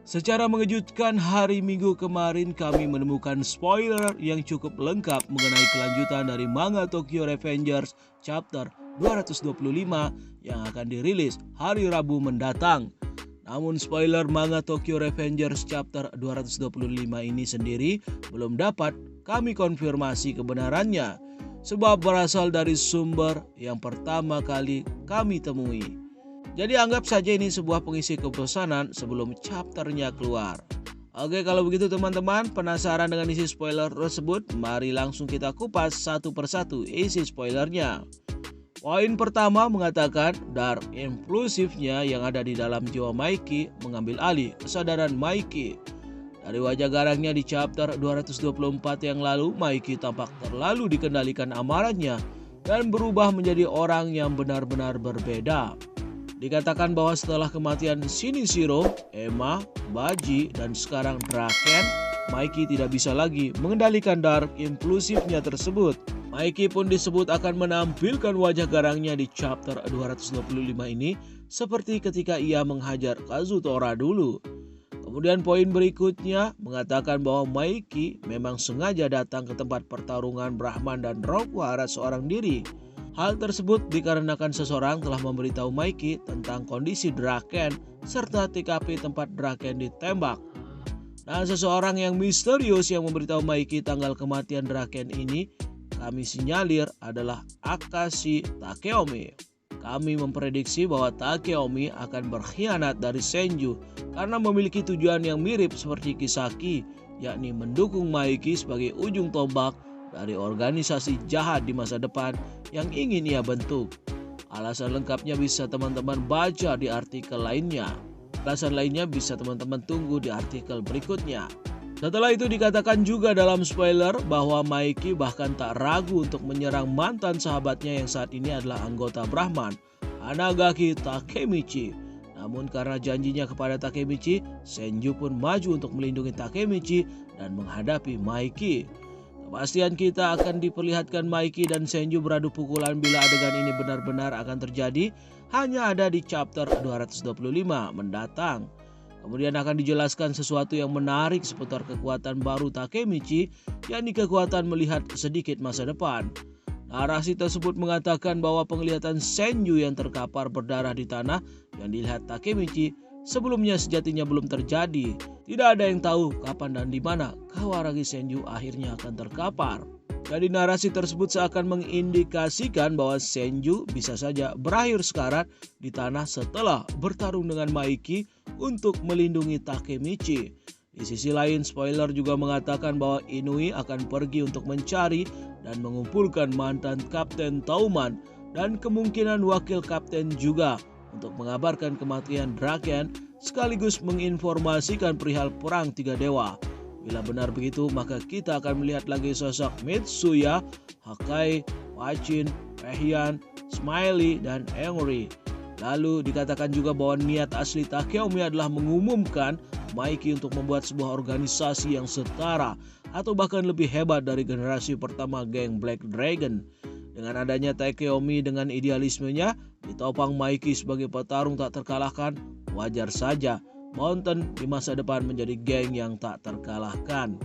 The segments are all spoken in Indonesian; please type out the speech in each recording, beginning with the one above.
Secara mengejutkan, hari Minggu kemarin kami menemukan spoiler yang cukup lengkap mengenai kelanjutan dari manga Tokyo Revengers chapter 225 yang akan dirilis hari Rabu mendatang. Namun spoiler manga Tokyo Revengers chapter 225 ini sendiri belum dapat kami konfirmasi kebenarannya, sebab berasal dari sumber yang pertama kali kami temui. Jadi anggap saja ini sebuah pengisi kebosanan sebelum chapternya keluar. Oke, kalau begitu teman-teman, penasaran dengan isi spoiler tersebut? Mari langsung kita kupas satu persatu isi spoilernya. Poin pertama mengatakan dark impulsifnya yang ada di dalam jiwa Maiki mengambil alih kesadaran Maiki. Dari wajah garangnya di chapter 224 yang lalu, Maiki tampak terlalu dikendalikan amarahnya dan berubah menjadi orang yang benar-benar berbeda. Dikatakan bahwa setelah kematian Shinichiro, Emma, Baji, dan sekarang Draken, Maiki tidak bisa lagi mengendalikan dark impulsifnya tersebut. Maiki pun disebut akan menampilkan wajah garangnya di chapter 225 ini seperti ketika ia menghajar Kazutora dulu. Kemudian poin berikutnya mengatakan bahwa Maiki memang sengaja datang ke tempat pertarungan Brahman dan Raukwara seorang diri. Hal tersebut dikarenakan seseorang telah memberitahu Maiki tentang kondisi Draken serta TKP tempat Draken ditembak. Nah, seseorang yang misterius yang memberitahu Maiki tanggal kematian Draken ini kami sinyalir adalah Akashi Takeomi. Kami memprediksi bahwa Takeomi akan berkhianat dari Senju karena memiliki tujuan yang mirip seperti Kisaki, yakni mendukung Maiki sebagai ujung tombak dari organisasi jahat di masa depan yang ingin ia bentuk. Alasan lengkapnya bisa teman-teman baca di artikel lainnya. Alasan lainnya bisa teman-teman tunggu di artikel berikutnya. Setelah itu dikatakan juga dalam spoiler bahwa Maiki bahkan tak ragu untuk menyerang mantan sahabatnya yang saat ini adalah anggota Brahman, Hanagaki Takemichi. Namun karena janjinya kepada Takemichi, Senju pun maju untuk melindungi Takemichi dan menghadapi Maiki. Kepastian kita akan diperlihatkan Maiki dan Senju beradu pukulan bila adegan ini benar-benar akan terjadi hanya ada di chapter 225 mendatang. Kemudian akan dijelaskan sesuatu yang menarik seputar kekuatan baru Takemichi, yakni kekuatan melihat sedikit masa depan. Narasi tersebut mengatakan bahwa penglihatan Senju yang terkapar berdarah di tanah yang dilihat Takemichi sebelumnya sejatinya belum terjadi. Tidak ada yang tahu kapan dan di mana Kawaragi Senju akhirnya akan terkapar. Jadi narasi tersebut seakan mengindikasikan bahwa Senju bisa saja berakhir sekarat di tanah setelah bertarung dengan Maiki untuk melindungi Takemichi. Di sisi lain, spoiler juga mengatakan bahwa Inui akan pergi untuk mencari dan mengumpulkan mantan Kapten Tauman dan kemungkinan wakil kapten juga untuk mengabarkan kematian Draken sekaligus menginformasikan perihal perang tiga dewa. Bila benar begitu, maka kita akan melihat lagi sosok Mitsuya, Hakai, Pachin, Pehyan, Smiley, dan Engri. Lalu dikatakan juga bahwa niat asli Takeomi adalah mengumumkan Maiki untuk membuat sebuah organisasi yang setara atau bahkan lebih hebat dari generasi pertama geng Black Dragon. Dengan adanya Takeomi dengan idealismenya ditopang Maiki sebagai petarung tak terkalahkan, wajar saja Mountain di masa depan menjadi geng yang tak terkalahkan.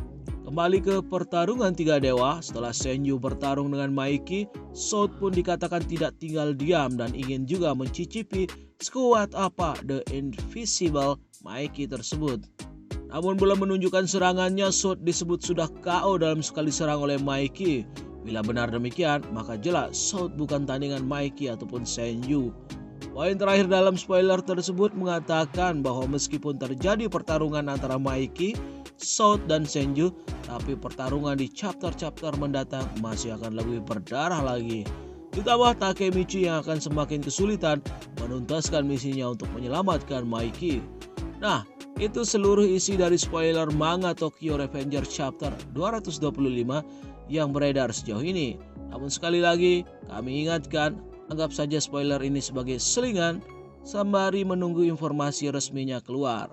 Kembali ke pertarungan tiga dewa, setelah Senju bertarung dengan Maiki, Sot pun dikatakan tidak tinggal diam dan ingin juga mencicipi sekuat apa The Invisible Maiki tersebut. Namun belum menunjukkan serangannya, Sot disebut sudah KO dalam sekali serang oleh Maiki. Bila benar demikian, maka jelas Sot bukan tandingan Maiki ataupun Senju. Poin terakhir dalam spoiler tersebut mengatakan bahwa meskipun terjadi pertarungan antara Maiki, Sot dan Senju, tapi pertarungan di chapter-chapter mendatang masih akan lebih berdarah lagi. Ditambah Takemichi yang akan semakin kesulitan menuntaskan misinya untuk menyelamatkan Maiki. Nah, itu seluruh isi dari spoiler manga Tokyo Revengers chapter 225 yang beredar sejauh ini. Namun sekali lagi kami ingatkan, anggap saja spoiler ini sebagai selingan sembari menunggu informasi resminya keluar.